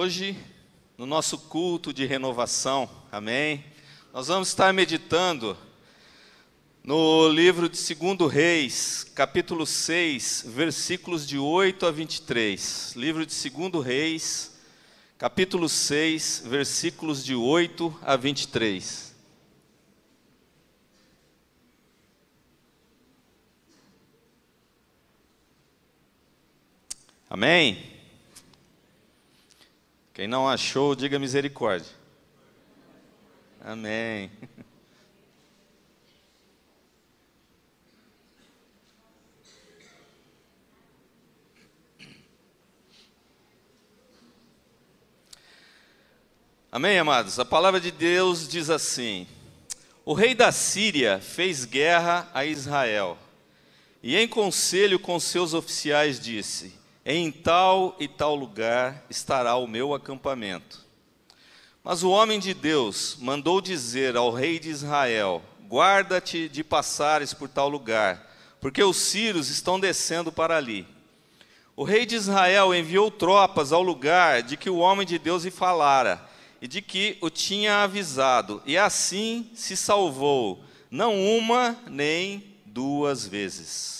Hoje, no nosso culto de renovação, amém? Nós vamos estar meditando no livro de 2 Reis, capítulo 6, versículos de 8 a 23. Livro de 2 Reis, capítulo 6, versículos de 8 a 23. Amém? Quem não achou, diga misericórdia. Amém. Amém, amados? A palavra de Deus diz assim: o rei da Síria fez guerra a Israel, e em conselho com seus oficiais disse: em tal e tal lugar estará o meu acampamento. Mas o homem de Deus mandou dizer ao rei de Israel: guarda-te de passares por tal lugar, porque os sírios estão descendo para ali. O rei de Israel enviou tropas ao lugar de que o homem de Deus lhe falara, e de que o tinha avisado, e assim se salvou, não uma nem duas vezes.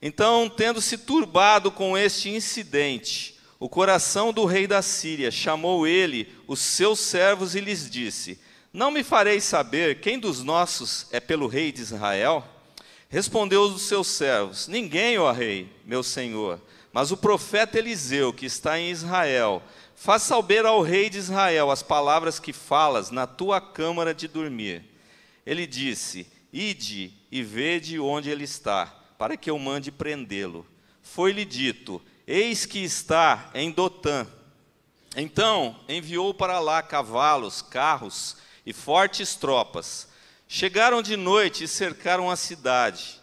Então, tendo-se turbado com este incidente, o coração do rei da Síria chamou ele os seus servos e lhes disse: não me fareis saber quem dos nossos é pelo rei de Israel? Respondeu os seus servos: ninguém, ó rei, meu senhor, mas o profeta Eliseu, que está em Israel. Faz saber ao rei de Israel as palavras que falas na tua câmara de dormir. Ele disse: ide e vede onde ele está, para que eu mande prendê-lo. Foi-lhe dito: eis que está em Dotã. Então enviou para lá cavalos, carros e fortes tropas. Chegaram de noite e cercaram a cidade.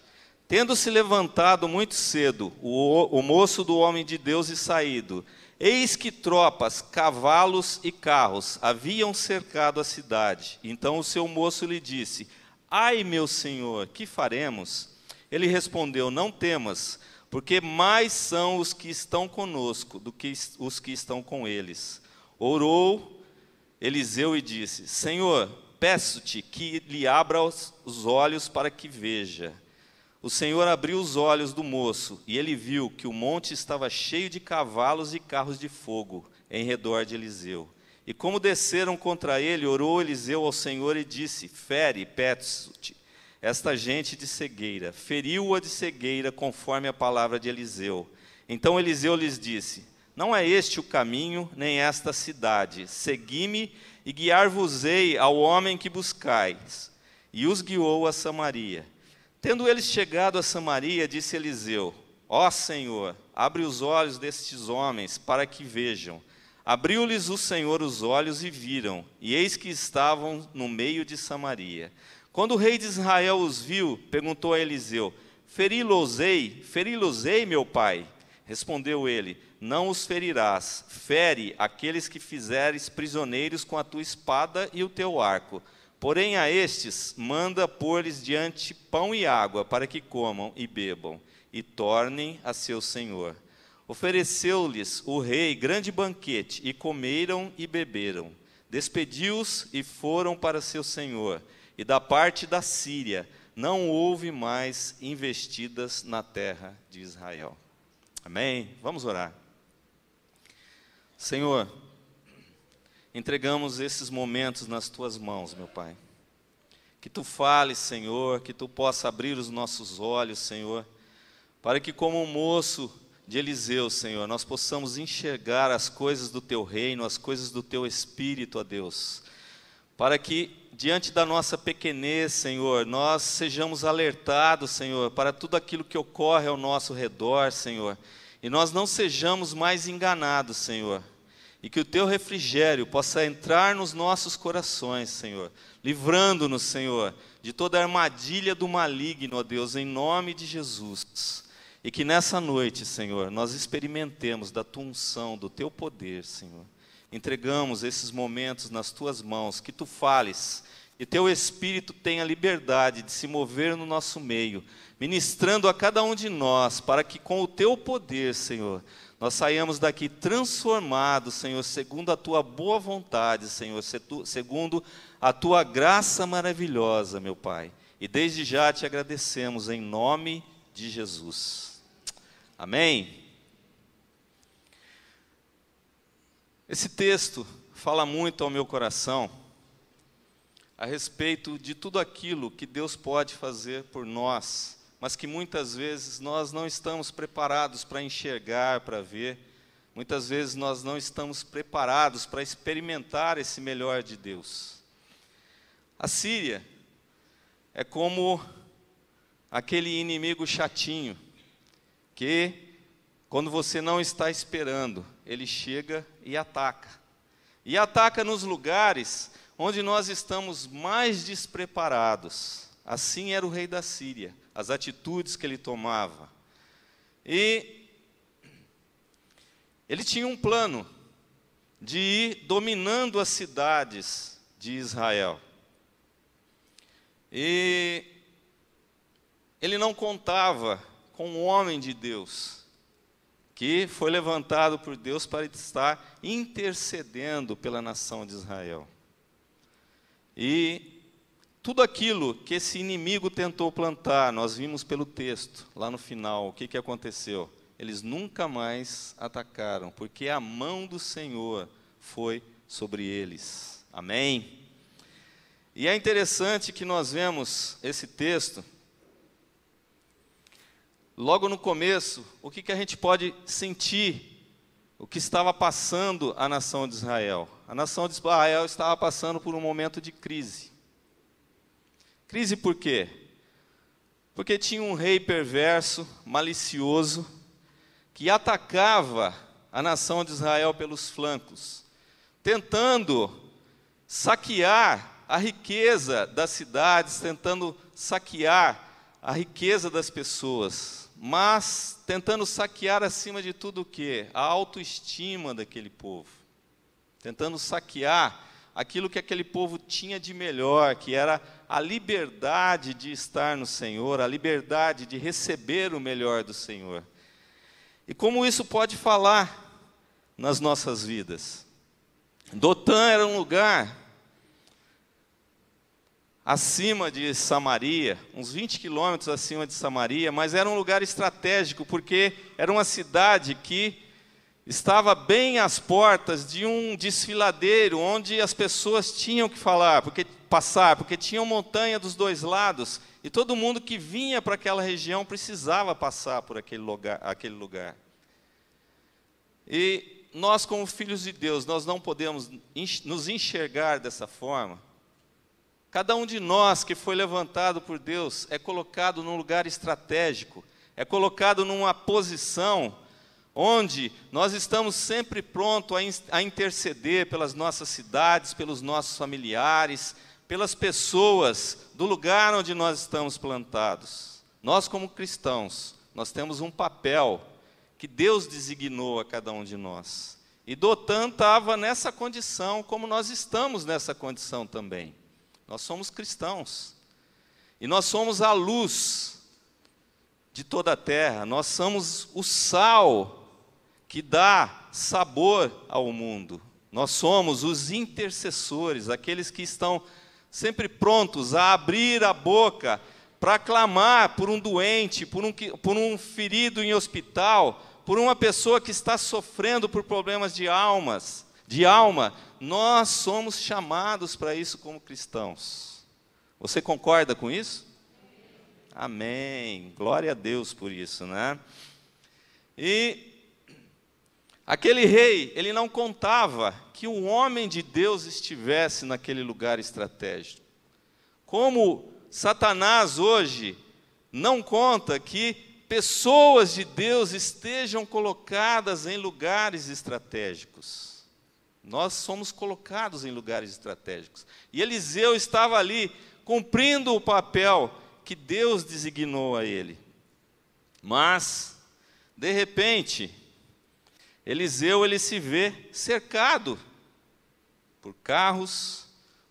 Tendo-se levantado muito cedo, o moço do homem de Deus e saído, eis que tropas, cavalos e carros haviam cercado a cidade. Então o seu moço lhe disse: ai, meu senhor, que faremos? Ele respondeu: não temas, porque mais são os que estão conosco do que os que estão com eles. Orou Eliseu e disse: Senhor, peço-te que lhe abra os olhos para que veja. O Senhor abriu os olhos do moço, e ele viu que o monte estava cheio de cavalos e carros de fogo em redor de Eliseu. E como desceram contra ele, orou Eliseu ao Senhor e disse: fere, peço-te, esta gente de cegueira. Feriu-a de cegueira, conforme a palavra de Eliseu. Então Eliseu lhes disse: não é este o caminho, nem esta cidade. Segui-me e guiar-vos-ei ao homem que buscais. E os guiou a Samaria. Tendo eles chegado a Samaria, disse Eliseu: ó Senhor, abre os olhos destes homens, para que vejam. Abriu-lhes o Senhor os olhos e viram, e eis que estavam no meio de Samaria. Quando o rei de Israel os viu, perguntou a Eliseu: feri-los-ei, meu pai? Respondeu ele: não os ferirás, fere aqueles que fizeres prisioneiros com a tua espada e o teu arco. Porém a estes manda pôr-lhes diante pão e água, para que comam e bebam, e tornem a seu senhor. Ofereceu-lhes o rei grande banquete, e comeram e beberam. Despediu-os e foram para seu senhor. E da parte da Síria não houve mais investidas na terra de Israel. Amém? Vamos orar. Senhor, entregamos esses momentos nas tuas mãos, meu Pai. Que tu fales, Senhor, que tu possa abrir os nossos olhos, Senhor, para que, como o moço de Eliseu, Senhor, nós possamos enxergar as coisas do teu reino, as coisas do teu Espírito, ó Deus. Para que, diante da nossa pequenez, Senhor, nós sejamos alertados, Senhor, para tudo aquilo que ocorre ao nosso redor, Senhor, e nós não sejamos mais enganados, Senhor, e que o teu refrigério possa entrar nos nossos corações, Senhor, livrando-nos, Senhor, de toda a armadilha do maligno, ó Deus, em nome de Jesus. E que nessa noite, Senhor, nós experimentemos da tua unção, do teu poder, Senhor. Entregamos esses momentos nas tuas mãos, que tu fales, e Teu Espírito tenha liberdade de se mover no nosso meio, ministrando a cada um de nós, para que com o Teu poder, Senhor, nós saiamos daqui transformados, Senhor, segundo a Tua boa vontade, Senhor, segundo a Tua graça maravilhosa, meu Pai. E desde já Te agradecemos em nome de Jesus. Amém? Esse texto fala muito ao meu coração a respeito de tudo aquilo que Deus pode fazer por nós, mas que muitas vezes nós não estamos preparados para enxergar, para ver. Muitas vezes nós não estamos preparados para experimentar esse melhor de Deus. A Síria é como aquele inimigo chatinho, que quando você não está esperando, ele chega e ataca. E ataca nos lugares onde nós estamos mais despreparados. Assim era o rei da Síria, as atitudes que ele tomava. E ele tinha um plano de ir dominando as cidades de Israel. E ele não contava com um homem de Deus, que foi levantado por Deus para estar intercedendo pela nação de Israel. E tudo aquilo que esse inimigo tentou plantar, nós vimos pelo texto, lá no final, o que aconteceu? Eles nunca mais atacaram, porque a mão do Senhor foi sobre eles. Amém? E é interessante que nós vemos esse texto, logo no começo, o que a gente pode sentir, o que estava passando a nação de Israel. A nação de Israel estava passando por um momento de crise. Crise por quê? Porque tinha um rei perverso, malicioso, que atacava a nação de Israel pelos flancos, tentando saquear a riqueza das cidades, tentando saquear a riqueza das pessoas, mas tentando saquear acima de tudo o quê? A autoestima daquele povo, tentando saquear aquilo que aquele povo tinha de melhor, que era a liberdade de estar no Senhor, a liberdade de receber o melhor do Senhor. E como isso pode falar nas nossas vidas? Dotã era um lugar acima de Samaria, uns 20 quilômetros acima de Samaria, mas era um lugar estratégico, porque era uma cidade que estava bem às portas de um desfiladeiro, onde as pessoas tinham que passar, porque tinha montanha dos dois lados, e todo mundo que vinha para aquela região precisava passar por aquele lugar. E nós, como filhos de Deus, nós não podemos nos enxergar dessa forma. Cada um de nós que foi levantado por Deus é colocado num lugar estratégico, é colocado numa posição onde nós estamos sempre prontos a interceder pelas nossas cidades, pelos nossos familiares, pelas pessoas do lugar onde nós estamos plantados. Nós, como cristãos, nós temos um papel que Deus designou a cada um de nós. E Dotã estava nessa condição, como nós estamos nessa condição também. Nós somos cristãos. E nós somos a luz de toda a terra. Nós somos o sal que dá sabor ao mundo. Nós somos os intercessores, aqueles que estão sempre prontos a abrir a boca para clamar por um doente, por um ferido em hospital, por uma pessoa que está sofrendo por problemas de alma. Nós somos chamados para isso como cristãos. Você concorda com isso? Amém. Glória a Deus por isso, né? E aquele rei, ele não contava que um homem de Deus estivesse naquele lugar estratégico. Como Satanás hoje não conta que pessoas de Deus estejam colocadas em lugares estratégicos. Nós somos colocados em lugares estratégicos. E Eliseu estava ali cumprindo o papel que Deus designou a ele. Mas, de repente, Eliseu ele se vê cercado por carros,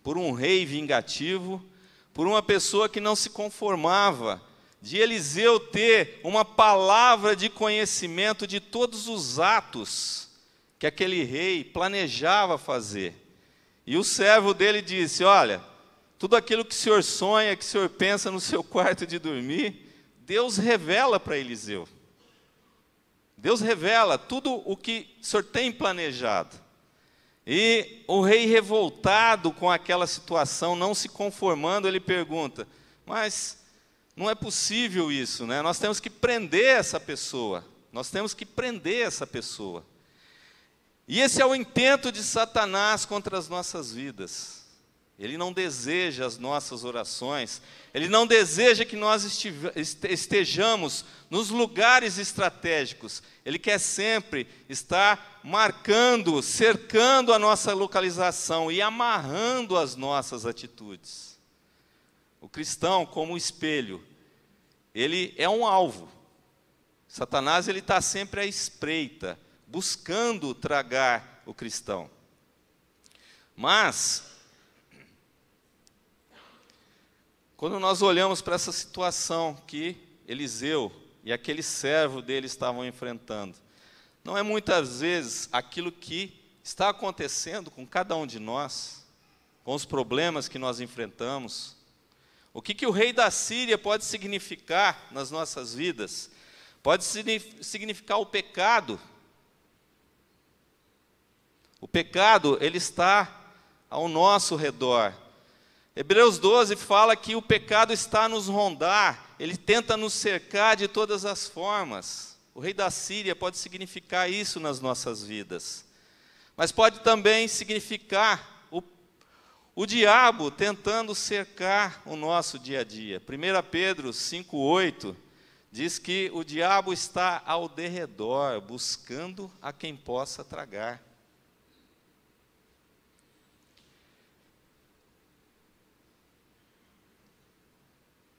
por um rei vingativo, por uma pessoa que não se conformava, de Eliseu ter uma palavra de conhecimento de todos os atos que aquele rei planejava fazer. E o servo dele disse: olha, tudo aquilo que o senhor sonha, que o senhor pensa no seu quarto de dormir, Deus revela para Eliseu. Deus revela tudo o que o senhor tem planejado. E o rei, revoltado com aquela situação, não se conformando, ele pergunta: mas não é possível isso, né? Nós temos que prender essa pessoa. Nós temos que prender essa pessoa. E esse é o intento de Satanás contra as nossas vidas. Ele não deseja as nossas orações, ele não deseja que nós estejamos nos lugares estratégicos. Ele quer sempre estar marcando, cercando a nossa localização e amarrando as nossas atitudes. O cristão, como espelho, ele é um alvo. Satanás está sempre à espreita, buscando tragar o cristão. Mas, quando nós olhamos para essa situação que Eliseu e aquele servo dele estavam enfrentando, não é muitas vezes aquilo que está acontecendo com cada um de nós, com os problemas que nós enfrentamos. O que o rei da Síria pode significar nas nossas vidas? Pode significar o pecado. O pecado, ele está ao nosso redor. Hebreus 12 fala que o pecado está a nos rondar, ele tenta nos cercar de todas as formas. O rei da Síria pode significar isso nas nossas vidas. Mas pode também significar o diabo tentando cercar o nosso dia a dia. 1 Pedro 5,8 diz que o diabo está ao derredor, buscando a quem possa tragar.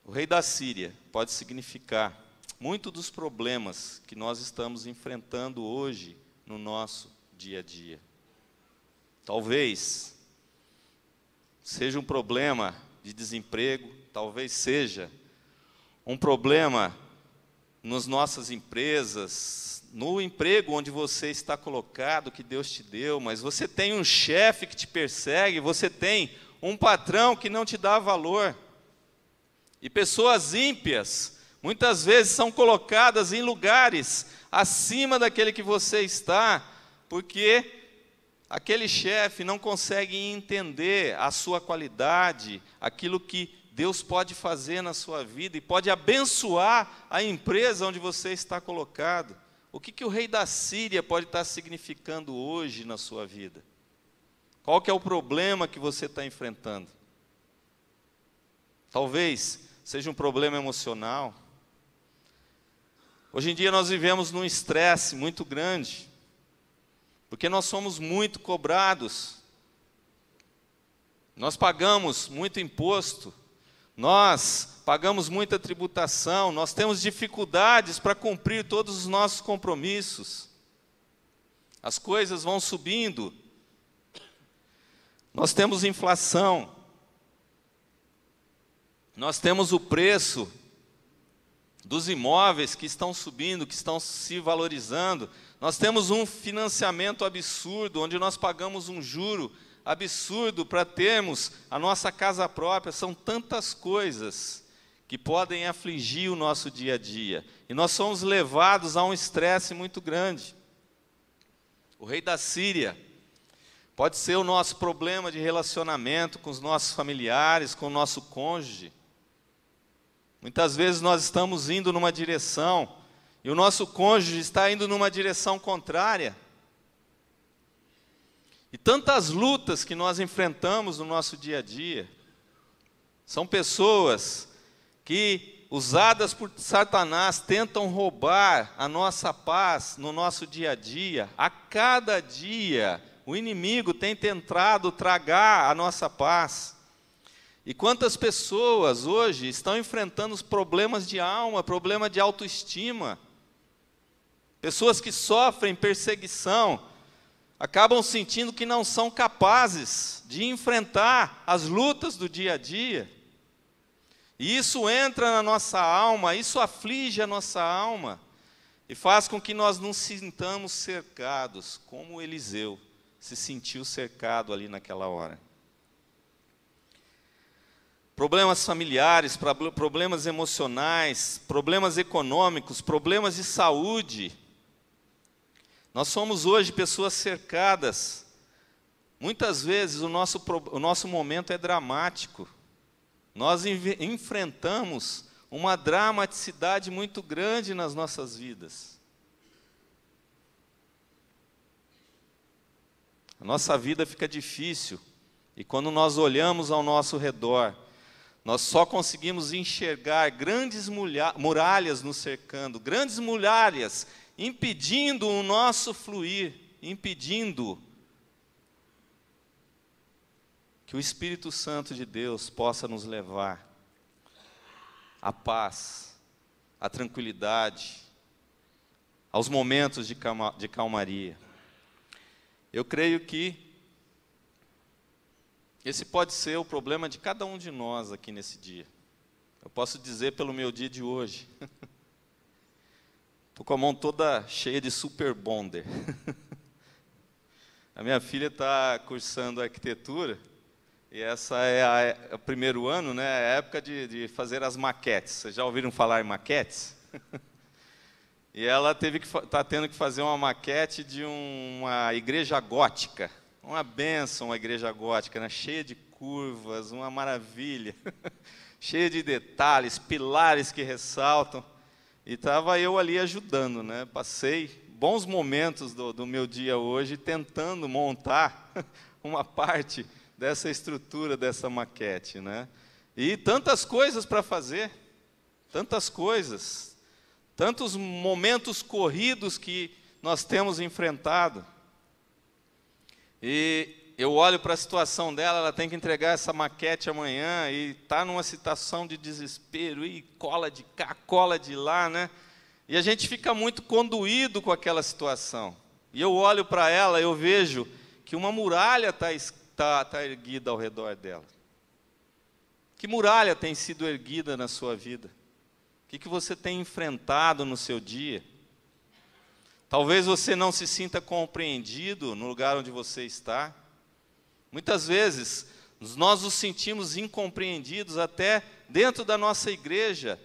O rei da Síria pode significar muito dos problemas que nós estamos enfrentando hoje no nosso dia a dia. Talvez seja um problema de desemprego, talvez seja um problema nas nossas empresas, no emprego onde você está colocado, que Deus te deu, mas você tem um chefe que te persegue, você tem um patrão que não te dá valor. E pessoas ímpias, muitas vezes são colocadas em lugares acima daquele que você está, porque aquele chefe não consegue entender a sua qualidade, aquilo que Deus pode fazer na sua vida e pode abençoar a empresa onde você está colocado. O que o rei da Síria pode estar significando hoje na sua vida? Qual que é o problema que você está enfrentando? Talvez seja um problema emocional. Hoje em dia nós vivemos num estresse muito grande, porque nós somos muito cobrados, nós pagamos muito imposto, nós pagamos muita tributação, nós temos dificuldades para cumprir todos os nossos compromissos, as coisas vão subindo, nós temos inflação, nós temos o preço dos imóveis que estão subindo, que estão se valorizando. Nós temos um financiamento absurdo, onde nós pagamos um juro absurdo para termos a nossa casa própria. São tantas coisas que podem afligir o nosso dia a dia. E nós somos levados a um estresse muito grande. O rei da Síria pode ser o nosso problema de relacionamento com os nossos familiares, com o nosso cônjuge. Muitas vezes nós estamos indo numa direção e o nosso cônjuge está indo numa direção contrária. E tantas lutas que nós enfrentamos no nosso dia a dia. São pessoas que, usadas por Satanás, tentam roubar a nossa paz no nosso dia a dia. A cada dia, o inimigo tem tentado tragar a nossa paz. E quantas pessoas hoje estão enfrentando os problemas de alma, problema de autoestima, pessoas que sofrem perseguição, acabam sentindo que não são capazes de enfrentar as lutas do dia a dia. E isso entra na nossa alma, isso aflige a nossa alma e faz com que nós nos sintamos cercados, como Eliseu se sentiu cercado ali naquela hora. Problemas familiares, problemas emocionais, problemas econômicos, problemas de saúde. Nós somos hoje pessoas cercadas. Muitas vezes o nosso momento é dramático. Nós enfrentamos uma dramaticidade muito grande nas nossas vidas. A nossa vida fica difícil. E quando nós olhamos ao nosso redor, nós só conseguimos enxergar grandes muralhas nos cercando, grandes muralhas impedindo o nosso fluir, impedindo que o Espírito Santo de Deus possa nos levar à paz, à tranquilidade, aos momentos de calmaria. Eu creio que esse pode ser o problema de cada um de nós aqui nesse dia. Eu posso dizer pelo meu dia de hoje. Estou com a mão toda cheia de super bonder. A minha filha está cursando arquitetura, e essa é o primeiro ano, né, a época de fazer as maquetes. Vocês já ouviram falar em maquetes? E ela está tendo que fazer uma maquete de uma igreja gótica. Uma bênção, uma igreja gótica, né? Cheia de curvas, uma maravilha. Cheia de detalhes, pilares que ressaltam. E estava eu ali ajudando, né? Passei bons momentos do meu dia hoje tentando montar uma parte dessa estrutura, dessa maquete, né? E tantas coisas para fazer, tantas coisas, tantos momentos corridos que nós temos enfrentado. E eu olho para a situação dela, ela tem que entregar essa maquete amanhã, e está numa situação de desespero, e cola de cá, cola de lá, né? E a gente fica muito conduído com aquela situação. E eu olho para ela, eu vejo que uma muralha está erguida ao redor dela. Que muralha tem sido erguida na sua vida? O que você tem enfrentado no seu dia? Talvez você não se sinta compreendido no lugar onde você está. Muitas vezes, nós nos sentimos incompreendidos até dentro da nossa igreja,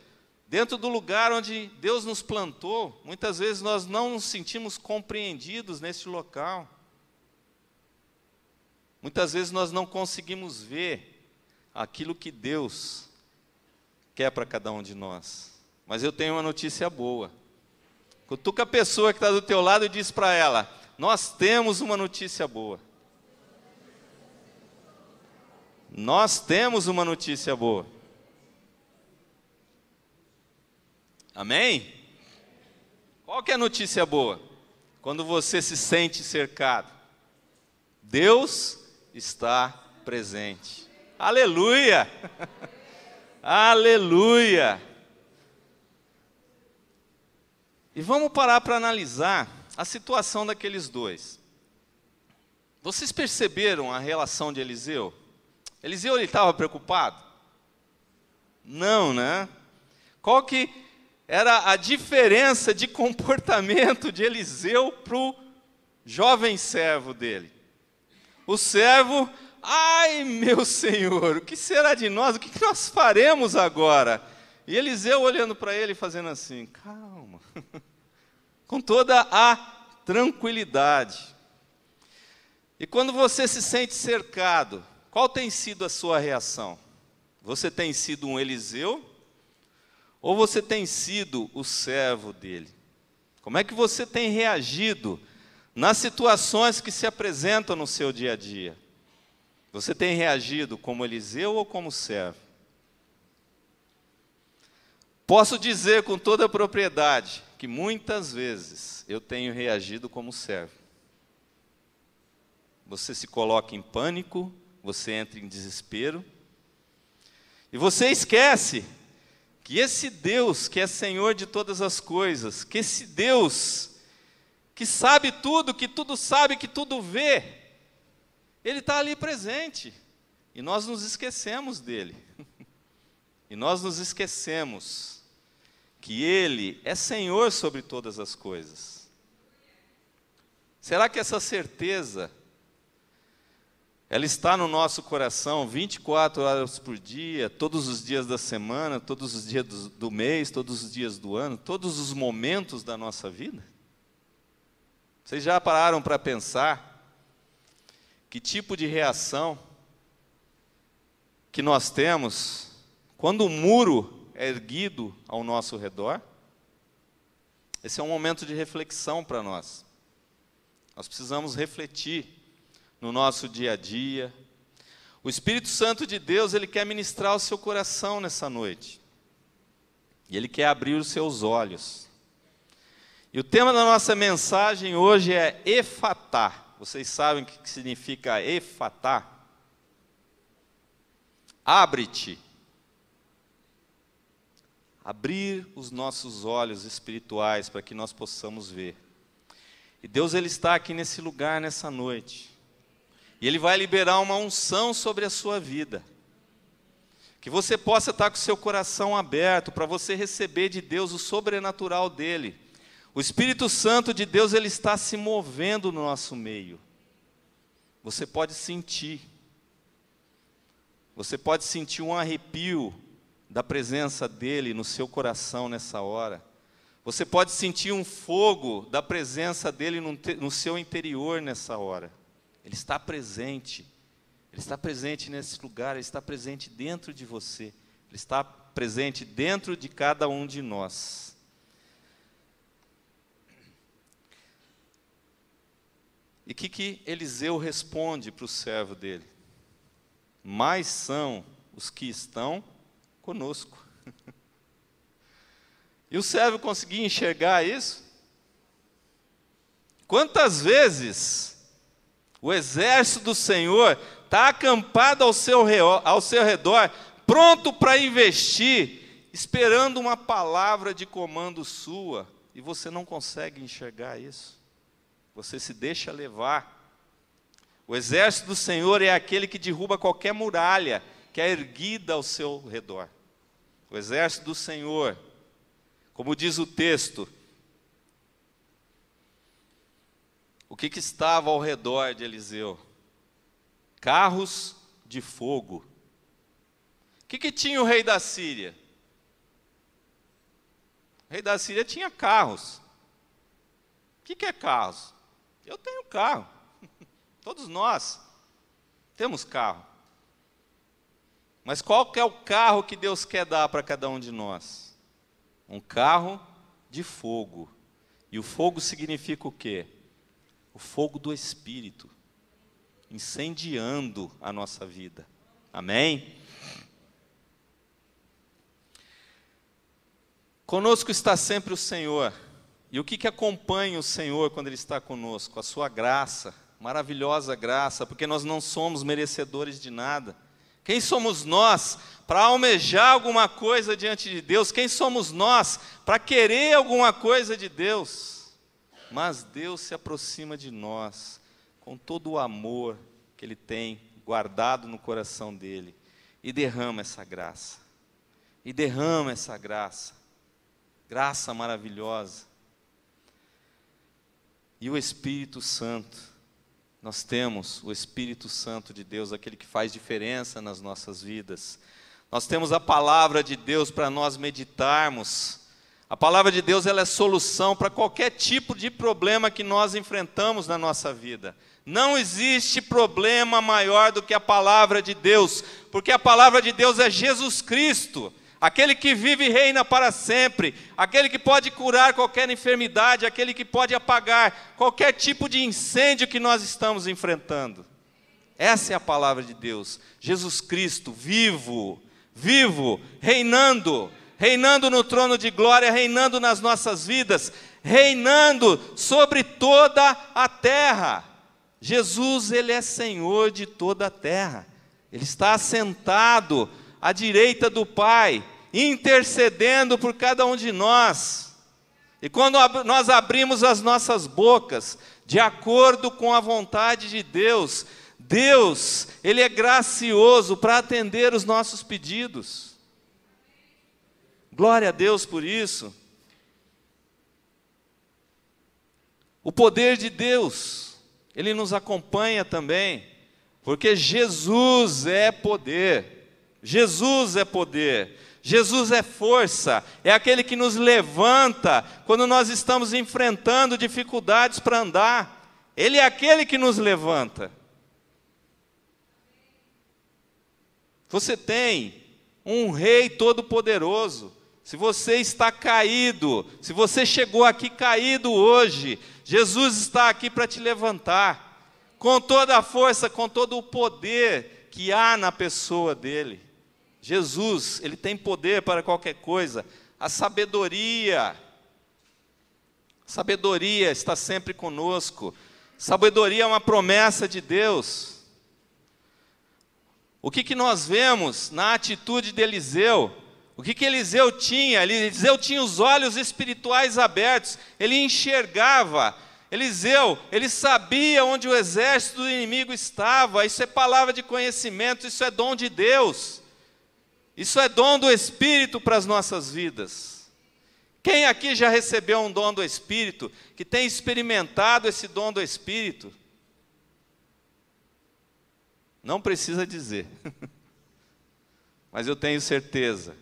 dentro do lugar onde Deus nos plantou. Muitas vezes nós não nos sentimos compreendidos nesse local. Muitas vezes nós não conseguimos ver aquilo que Deus quer para cada um de nós. Mas eu tenho uma notícia boa. Cutuca a pessoa que está do teu lado e diz para ela: nós temos uma notícia boa. Nós temos uma notícia boa. Amém? Qual que é a notícia boa? Quando você se sente cercado. Deus está presente. Aleluia! Aleluia! E vamos parar para analisar a situação daqueles dois. Vocês perceberam a relação de Eliseu? Eliseu, ele estava preocupado? Não, né? Qual que era a diferença de comportamento de Eliseu para o jovem servo dele? O servo: ai, meu Senhor, o que será de nós? O que nós faremos agora? E Eliseu olhando para ele, fazendo assim: calma, com toda a tranquilidade. E quando você se sente cercado, qual tem sido a sua reação? Você tem sido um Eliseu? Ou você tem sido o servo dele? Como é que você tem reagido nas situações que se apresentam no seu dia a dia? Você tem reagido como Eliseu ou como servo? Posso dizer com toda a propriedade que muitas vezes eu tenho reagido como servo. Você se coloca em pânico, você entra em desespero, e você esquece que esse Deus, que é Senhor de todas as coisas, que esse Deus, que sabe tudo, que tudo sabe, que tudo vê. Ele está ali presente. E nós nos esquecemos dele. E nós nos esquecemos que Ele é Senhor sobre todas as coisas. Será que essa certeza, ela está no nosso coração 24 horas por dia, todos os dias da semana, todos os dias do mês, todos os dias do ano, todos os momentos da nossa vida? Vocês já pararam para pensar que tipo de reação que nós temos quando o muro é erguido ao nosso redor? Esse é um momento de reflexão para nós. Nós precisamos refletir no nosso dia a dia. O Espírito Santo de Deus, ele quer ministrar o seu coração nessa noite. E ele quer abrir os seus olhos. E o tema da nossa mensagem hoje é Efatá. Vocês sabem o que significa Efatá? Abre-te. Abrir os nossos olhos espirituais para que nós possamos ver. E Deus, ele está aqui nesse lugar, nessa noite. E Ele vai liberar uma unção sobre a sua vida. Que você possa estar com o seu coração aberto para você receber de Deus o sobrenatural dEle. O Espírito Santo de Deus, ele está se movendo no nosso meio. Você pode sentir. Você pode sentir um arrepio da presença dEle no seu coração nessa hora. Você pode sentir um fogo da presença dEle no seu interior nessa hora. Ele está presente. Ele está presente nesse lugar, Ele está presente dentro de você. Ele está presente dentro de cada um de nós. E o que Eliseu responde para o servo dele? Mais são os que estão conosco. E o servo conseguia enxergar isso? Quantas vezes o exército do Senhor está acampado ao seu redor, pronto para investir, esperando uma palavra de comando sua, e você não consegue enxergar isso? Você se deixa levar. O exército do Senhor é aquele que derruba qualquer muralha que é erguida ao seu redor. O exército do Senhor, como diz o texto, o que estava ao redor de Eliseu? Carros de fogo. O que tinha o rei da Síria? O rei da Síria tinha carros. O que é carros? Eu tenho carro. Todos nós temos carro. Mas qual que é o carro que Deus quer dar para cada um de nós? Um carro de fogo. E o fogo significa o quê? O fogo do Espírito, incendiando a nossa vida. Amém? Conosco está sempre o Senhor. E o que acompanha o Senhor quando Ele está conosco? A sua graça, maravilhosa graça, porque nós não somos merecedores de nada. Quem somos nós para almejar alguma coisa diante de Deus? Quem somos nós para querer alguma coisa de Deus? Mas Deus se aproxima de nós com todo o amor que Ele tem guardado no coração dEle e derrama essa graça. E derrama essa graça. Graça maravilhosa. E o Espírito Santo, nós temos o Espírito Santo de Deus, aquele que faz diferença nas nossas vidas. Nós temos a palavra de Deus para nós meditarmos. A palavra de Deus, ela é solução para qualquer tipo de problema que nós enfrentamos na nossa vida. Não existe problema maior do que a palavra de Deus, porque a palavra de Deus é Jesus Cristo, aquele que vive e reina para sempre, aquele que pode curar qualquer enfermidade, aquele que pode apagar qualquer tipo de incêndio que nós estamos enfrentando. Essa é a palavra de Deus. Jesus Cristo, vivo, reinando no trono de glória, reinando nas nossas vidas, reinando sobre toda a terra. Jesus, Ele é Senhor de toda a terra. Ele está assentado à direita do Pai, intercedendo por cada um de nós. E quando nós abrimos as nossas bocas, de acordo com a vontade de Deus, Deus, Ele é gracioso para atender os nossos pedidos. Glória a Deus por isso. O poder de Deus, Ele nos acompanha também, porque Jesus é poder. Jesus é poder. Jesus é força, é aquele que nos levanta quando nós estamos enfrentando dificuldades para andar. Ele é aquele que nos levanta. Você tem um Rei todo-poderoso. Se você está caído, se você chegou aqui caído hoje, Jesus está aqui para te levantar, com toda a força, com todo o poder que há na pessoa dele. Jesus, Ele tem poder para qualquer coisa. A sabedoria está sempre conosco. Sabedoria é uma promessa de Deus. O que nós vemos na atitude de Eliseu? O que Eliseu tinha? Eliseu tinha os olhos espirituais abertos, ele enxergava. Eliseu, ele sabia onde o exército do inimigo estava. Isso é palavra de conhecimento, isso é dom de Deus. Isso é dom do Espírito para as nossas vidas. Quem aqui já recebeu um dom do Espírito, que tem experimentado esse dom do Espírito? Não precisa dizer. Mas eu tenho certeza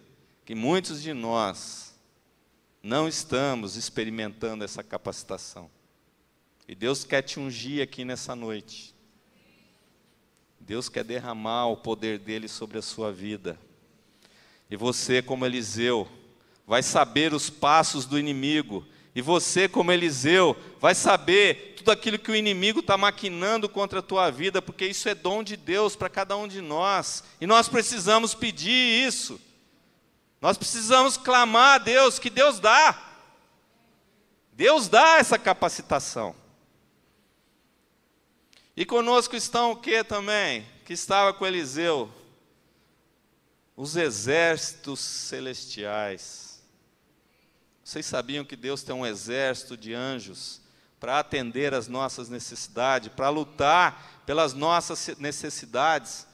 que muitos de nós não estamos experimentando essa capacitação. E Deus quer te ungir aqui nessa noite. Deus quer derramar o poder dele sobre a sua vida. E você, como Eliseu, vai saber os passos do inimigo. E você, como Eliseu, vai saber tudo aquilo que o inimigo está maquinando contra a tua vida, porque isso é dom de Deus para cada um de nós. E nós precisamos pedir isso. Nós precisamos clamar a Deus, que Deus dá. Deus dá essa capacitação. E conosco estão o que também? Que estava com Eliseu? Os exércitos celestiais. Vocês sabiam que Deus tem um exército de anjos para atender às nossas necessidades, para lutar pelas nossas necessidades?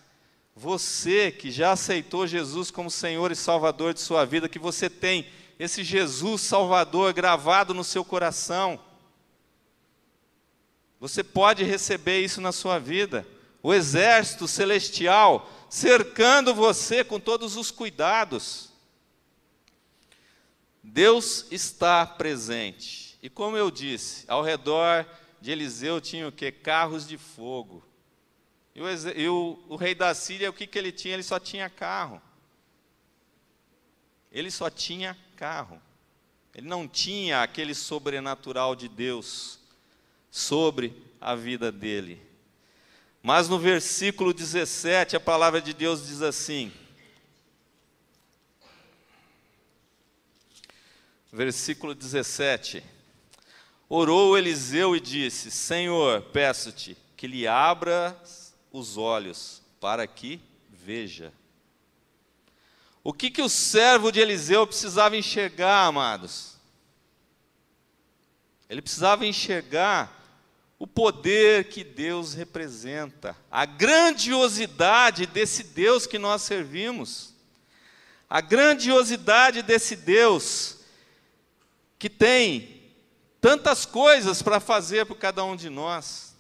Você que já aceitou Jesus como Senhor e Salvador de sua vida, que você tem esse Jesus Salvador gravado no seu coração, você pode receber isso na sua vida. O exército celestial cercando você com todos os cuidados. Deus está presente. E como eu disse, ao redor de Eliseu tinha o quê? Carros de fogo. E o rei da Síria, o que ele tinha? Ele só tinha carro. Ele só tinha carro. Ele não tinha aquele sobrenatural de Deus sobre a vida dele. Mas no versículo 17, a palavra de Deus diz assim, versículo 17, orou Eliseu e disse, Senhor, peço-te que lhe abras os olhos para que veja. O que o servo de Eliseu precisava enxergar, amados? Ele precisava enxergar o poder que Deus representa, a grandiosidade desse Deus que nós servimos, a grandiosidade desse Deus que tem tantas coisas para fazer por cada um de nós.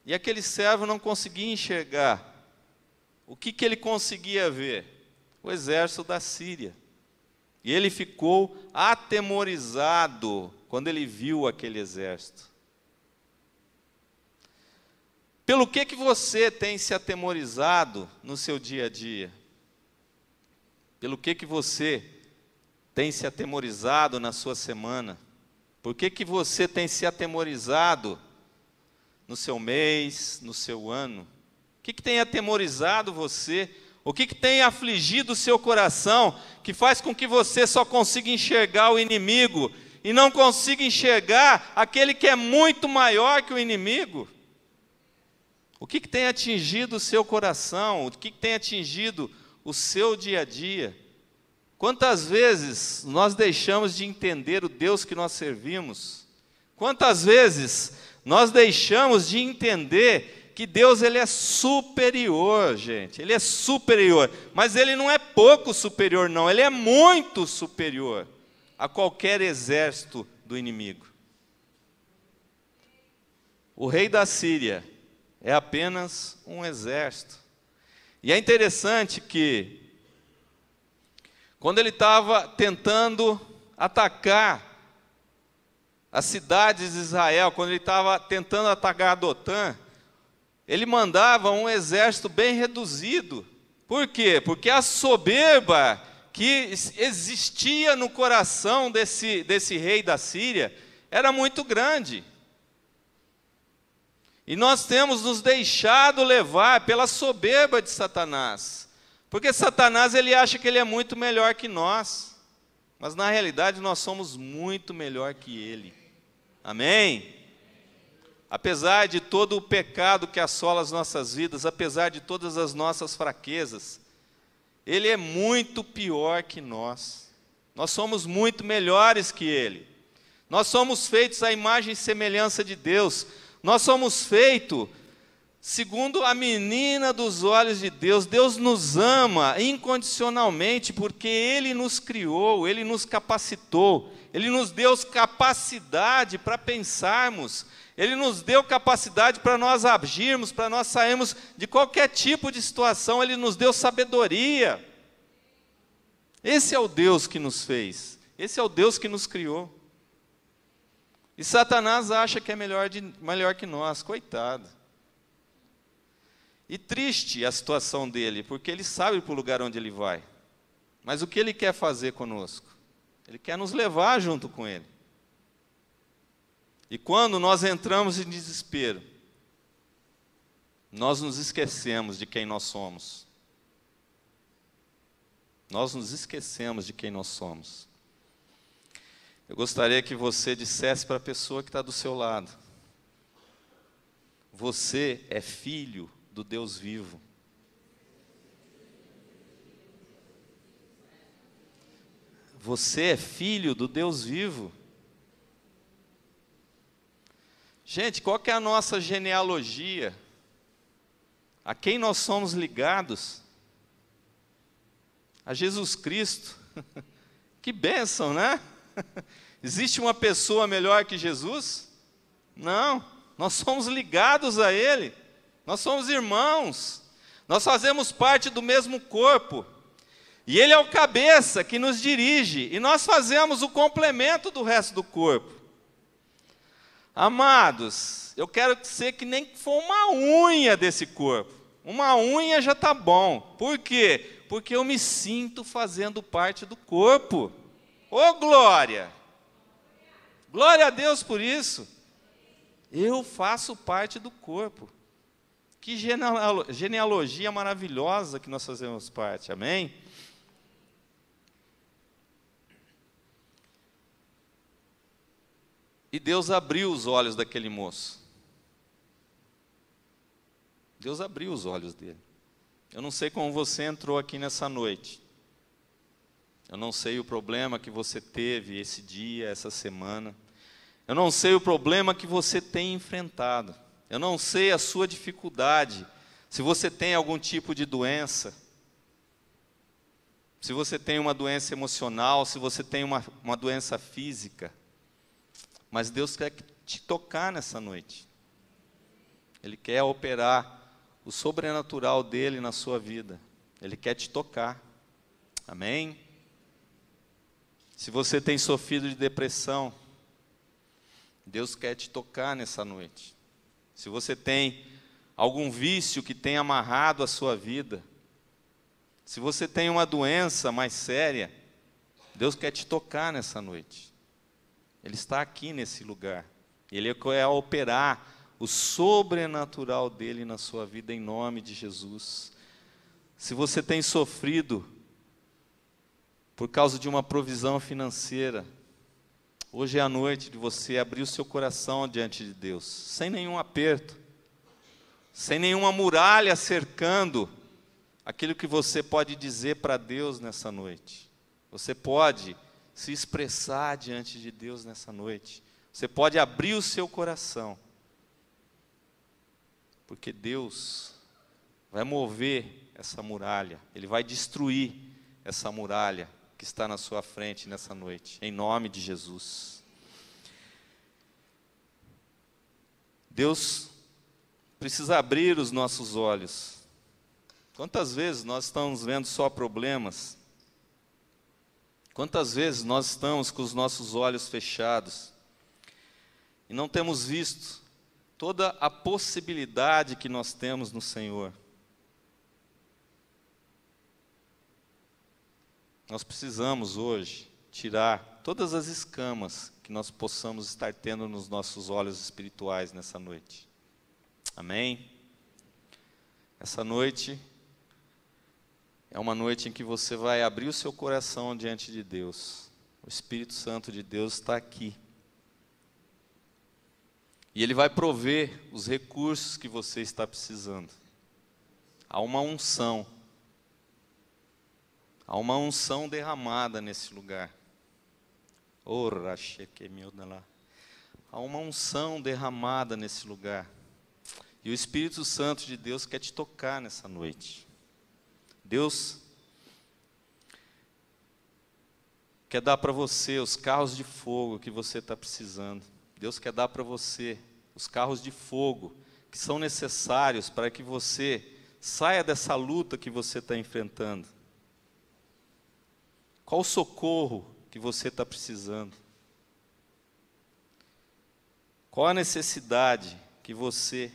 E aquele servo não conseguia enxergar. O que ele conseguia ver? O exército da Síria. E ele ficou atemorizado quando ele viu aquele exército. Pelo que você tem se atemorizado no seu dia a dia? Pelo que você tem se atemorizado na sua semana? Por que você tem se atemorizado no seu mês, no seu ano? O que tem atemorizado você? O que tem afligido o seu coração, que faz com que você só consiga enxergar o inimigo e não consiga enxergar aquele que é muito maior que o inimigo? O que tem atingido o seu coração? O que tem atingido o seu dia a dia? Quantas vezes nós deixamos de entender o Deus que nós servimos? Quantas vezes nós deixamos de entender que Deus ele é superior, gente? Ele é superior, mas ele não é pouco superior, não. Ele é muito superior a qualquer exército do inimigo. O rei da Síria é apenas um exército. E é interessante que, quando ele estava tentando atacar as cidades de Israel, quando ele estava tentando atacar Dotã, ele mandava um exército bem reduzido. Por quê? Porque a soberba que existia no coração desse rei da Síria era muito grande. E nós temos nos deixado levar pela soberba de Satanás. Porque Satanás ele acha que ele é muito melhor que nós. Mas na realidade nós somos muito melhor que ele. Amém? Apesar de todo o pecado que assola as nossas vidas, apesar de todas as nossas fraquezas, ele é muito pior que nós. Nós somos muito melhores que ele. Nós somos feitos à imagem e semelhança de Deus. Nós somos feitos segundo a menina dos olhos de Deus. Deus nos ama incondicionalmente porque Ele nos criou, Ele nos capacitou, Ele nos deu capacidade para pensarmos, Ele nos deu capacidade para nós agirmos, para nós sairmos de qualquer tipo de situação, Ele nos deu sabedoria. Esse é o Deus que nos fez, esse é o Deus que nos criou. E Satanás acha que é melhor que nós, coitado. E triste a situação dele, porque ele sabe para o lugar onde ele vai. Mas o que ele quer fazer conosco? Ele quer nos levar junto com ele. E quando nós entramos em desespero, nós nos esquecemos de quem nós somos. Nós nos esquecemos de quem nós somos. Eu gostaria que você dissesse para a pessoa que está do seu lado: você é filho do Deus vivo. Você é filho do Deus vivo. Gente, qual que é a nossa genealogia? A quem nós somos ligados? A Jesus Cristo. Que bênção, né? Existe uma pessoa melhor que Jesus? Não, nós somos ligados a Ele, nós somos irmãos, nós fazemos parte do mesmo corpo, e Ele é o cabeça que nos dirige, e nós fazemos o complemento do resto do corpo. Amados, eu quero ser que nem for uma unha desse corpo, uma unha já está bom. Por quê? Porque eu me sinto fazendo parte do corpo. Ô glória! Glória a Deus por isso. Eu faço parte do corpo. Que genealogia maravilhosa que nós fazemos parte, amém? E Deus abriu os olhos daquele moço. Deus abriu os olhos dele. Eu não sei como você entrou aqui nessa noite. Eu não sei o problema que você teve esse dia, essa semana. Eu não sei o problema que você tem enfrentado. Eu não sei a sua dificuldade. Se você tem algum tipo de doença. Se você tem uma doença emocional, se você tem uma doença física. Mas Deus quer te tocar nessa noite. Ele quer operar o sobrenatural dele na sua vida. Ele quer te tocar. Amém? Se você tem sofrido de depressão, Deus quer te tocar nessa noite. Se você tem algum vício que tem amarrado a sua vida, se você tem uma doença mais séria, Deus quer te tocar nessa noite. Ele está aqui nesse lugar. Ele quer operar o sobrenatural dele na sua vida em nome de Jesus. Se você tem sofrido por causa de uma provisão financeira, hoje é a noite de você abrir o seu coração diante de Deus, sem nenhum aperto, sem nenhuma muralha cercando aquilo que você pode dizer para Deus nessa noite. Você pode se expressar diante de Deus nessa noite. Você pode abrir o seu coração. Porque Deus vai mover essa muralha. Ele vai destruir essa muralha que está na sua frente nessa noite. Em nome de Jesus. Deus precisa abrir os nossos olhos. Quantas vezes nós estamos vendo só problemas? Quantas vezes nós estamos com os nossos olhos fechados e não temos visto toda a possibilidade que nós temos no Senhor? Nós precisamos hoje tirar todas as escamas que nós possamos estar tendo nos nossos olhos espirituais nessa noite. Amém? Essa noite é uma noite em que você vai abrir o seu coração diante de Deus. O Espírito Santo de Deus está aqui. E Ele vai prover os recursos que você está precisando. Há uma unção. Há uma unção derramada nesse lugar. Há uma unção derramada nesse lugar. E o Espírito Santo de Deus quer te tocar nessa noite. Deus quer dar para você os carros de fogo que você está precisando. Deus quer dar para você os carros de fogo que são necessários para que você saia dessa luta que você está enfrentando. Qual o socorro que você está precisando? Qual a necessidade que você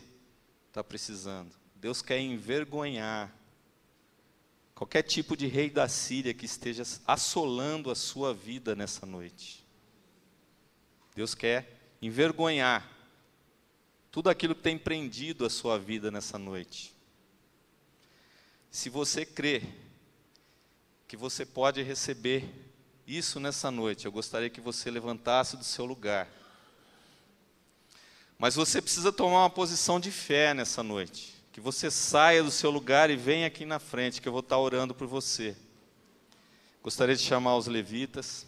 está precisando? Deus quer envergonhar qualquer tipo de rei da Síria que esteja assolando a sua vida nessa noite. Deus quer envergonhar tudo aquilo que tem prendido a sua vida nessa noite. Se você crê que você pode receber isso nessa noite, eu gostaria que você levantasse do seu lugar. Mas você precisa tomar uma posição de fé nessa noite. Que você saia do seu lugar e venha aqui na frente, que eu vou estar orando por você. Gostaria de chamar os levitas.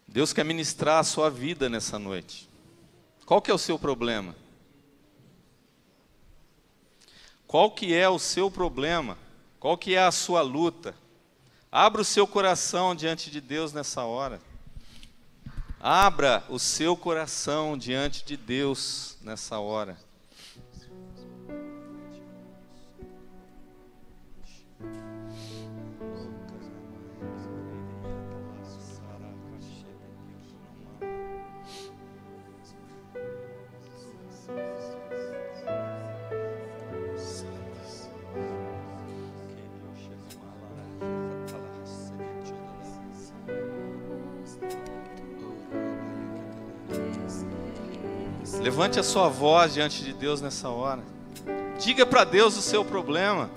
Deus quer ministrar a sua vida nessa noite. Qual que é o seu problema? Qual que é o seu problema? Qual que é a sua luta? Abra o seu coração diante de Deus nessa hora. Abra o seu coração diante de Deus nessa hora. Levante a sua voz diante de Deus nessa hora. Diga para Deus o seu problema.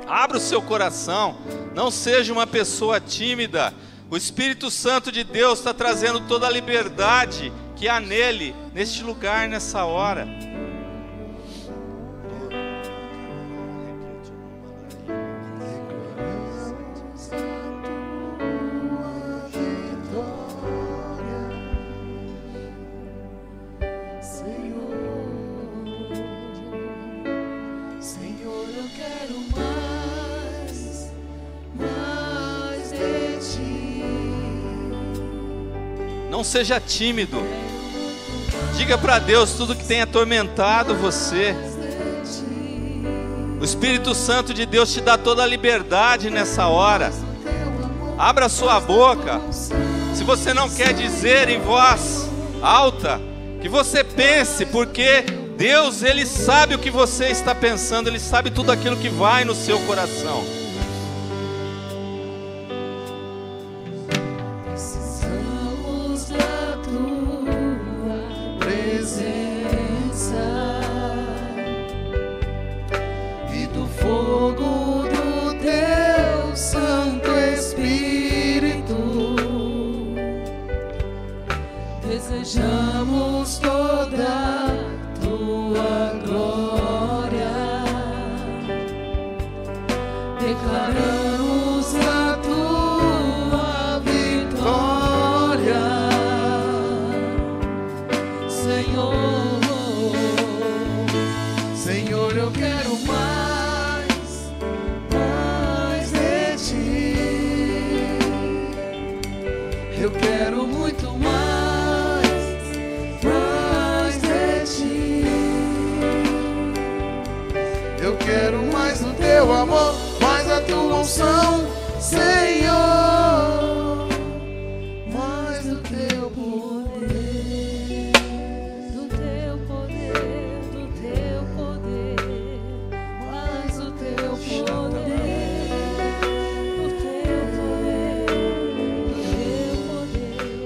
Abra o seu coração. Não seja uma pessoa tímida. O Espírito Santo de Deus está trazendo toda a liberdade que há nele, neste lugar, nessa hora. Não seja tímido. Diga para Deus tudo que tem atormentado você. O Espírito Santo de Deus te dá toda a liberdade nessa hora. Abra sua boca. Se você não quer dizer em voz alta, que você pense, porque Deus, Ele sabe o que você está pensando, Ele sabe tudo aquilo que vai no seu coração. Desejamos toda tua glória.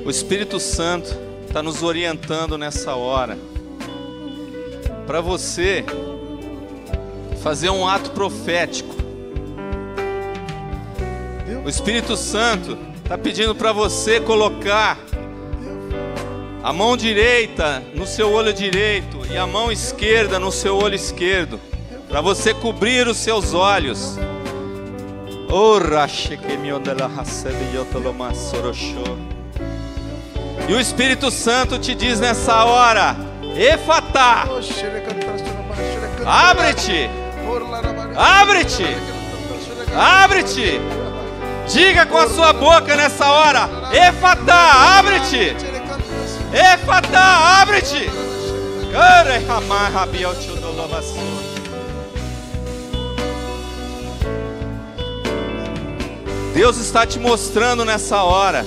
O Espírito Santo está nos orientando nessa hora para você fazer um ato profético. O Espírito Santo está pedindo para você colocar a mão direita no seu olho direito e a mão esquerda no seu olho esquerdo, para você cobrir os seus olhos. E o Espírito Santo te diz nessa hora: Efatá, abre-te, abre-te, abre-te. Diga com a sua boca nessa hora: Efatá, abre-te, Efatá, abre-te. Deus está te mostrando nessa hora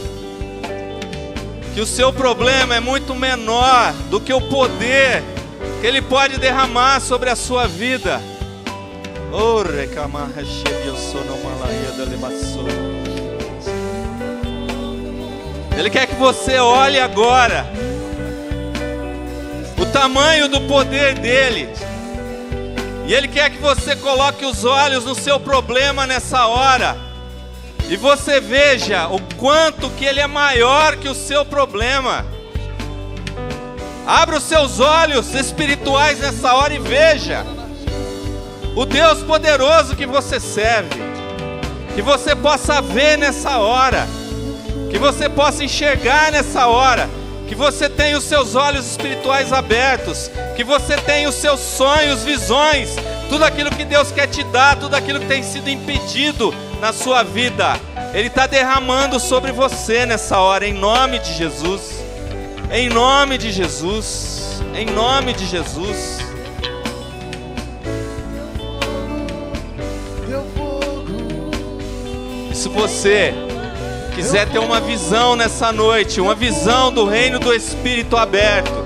que o seu problema é muito menor do que o poder que Ele pode derramar sobre a sua vida. Ele quer que você olhe agora o tamanho do poder dele, e Ele quer que você coloque os olhos no seu problema nessa hora e você veja o quanto que Ele é maior que o seu problema. Abra os seus olhos espirituais nessa hora e veja o Deus poderoso que você serve. Que você possa ver nessa hora, que você possa enxergar nessa hora, que você tenha os seus olhos espirituais abertos, que você tenha os seus sonhos, visões, tudo aquilo que Deus quer te dar, tudo aquilo que tem sido impedido na sua vida, Ele está derramando sobre você nessa hora, em nome de Jesus, em nome de Jesus, em nome de Jesus. E se você quiser ter uma visão nessa noite, uma visão do reino do Espírito aberto,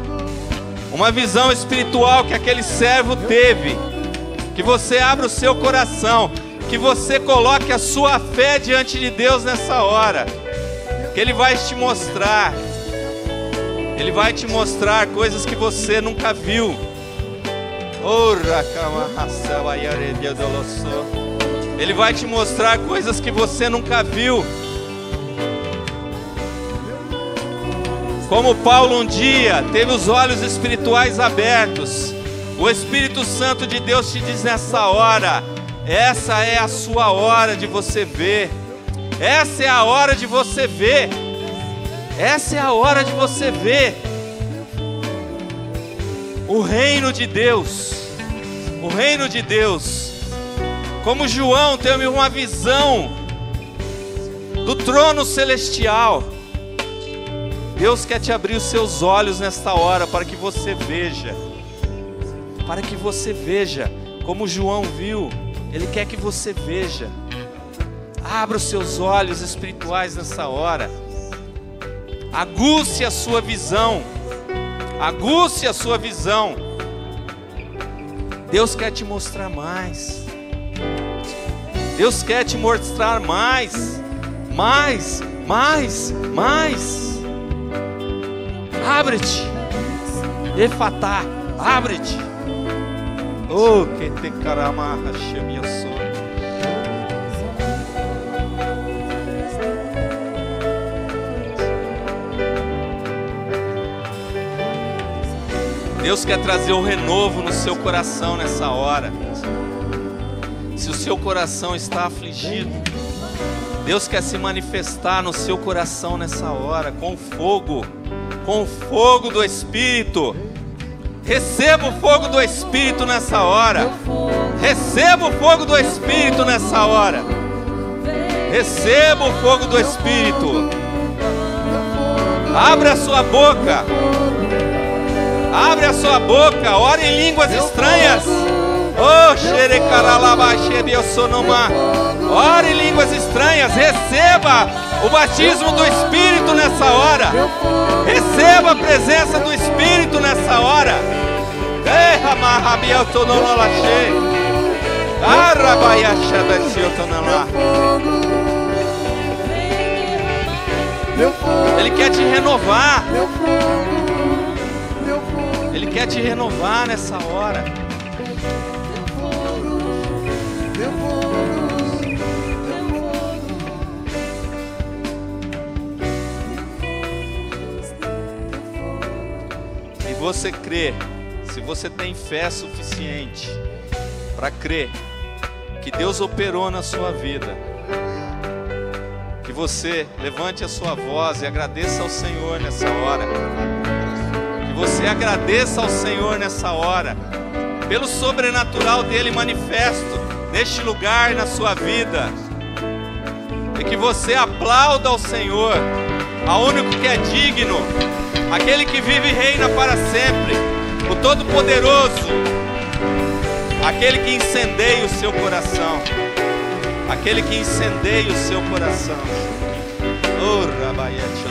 uma visão espiritual que aquele servo teve, que você abra o seu coração, que você coloque a sua fé diante de Deus nessa hora, que Ele vai te mostrar, Ele vai te mostrar coisas que você nunca viu. Ele vai te mostrar coisas que você nunca viu. Como Paulo um dia teve os olhos espirituais abertos, o Espírito Santo de Deus te diz nessa hora: essa é a sua hora de você ver. Essa é a hora de você ver. Essa é a hora de você ver o reino de Deus. O reino de Deus. Como João teve uma visão do trono celestial, Deus quer te abrir os seus olhos nesta hora para que você veja. Para que você veja como João viu. Ele quer que você veja. Abra os seus olhos espirituais nessa hora. Aguce a sua visão. Aguce a sua visão. Deus quer te mostrar mais. Deus quer te mostrar mais. Mais, mais, mais. Abre-te. Efatá, abre-te. Oh, que te caramarra, chame a sua. Deus quer trazer um renovo no seu coração nessa hora. Se o seu coração está afligido, Deus quer se manifestar no seu coração nessa hora com fogo do Espírito. Receba o fogo do Espírito nessa hora. Receba o fogo do Espírito nessa hora. Receba o fogo do Espírito. Abra a sua boca. Abre a sua boca. Ore em línguas estranhas. Oh, xerecaralabaxebiosonoma. Ore em línguas estranhas. Receba o batismo do Espírito nessa hora. Receba a presença do Espírito nessa hora. Ele quer te renovar. Ele quer te renovar nessa hora. Se você crê, se você tem fé suficiente para crer que Deus operou na sua vida, que você levante a sua voz e agradeça ao Senhor nessa hora. Que você agradeça ao Senhor nessa hora, pelo sobrenatural dele manifesto neste lugar, na sua vida. E que você aplauda ao Senhor, ao único que é digno, aquele que vive e reina para sempre, o Todo-Poderoso, aquele que incendeia o seu coração, aquele que incendeia o seu coração. Oh, Rabayat.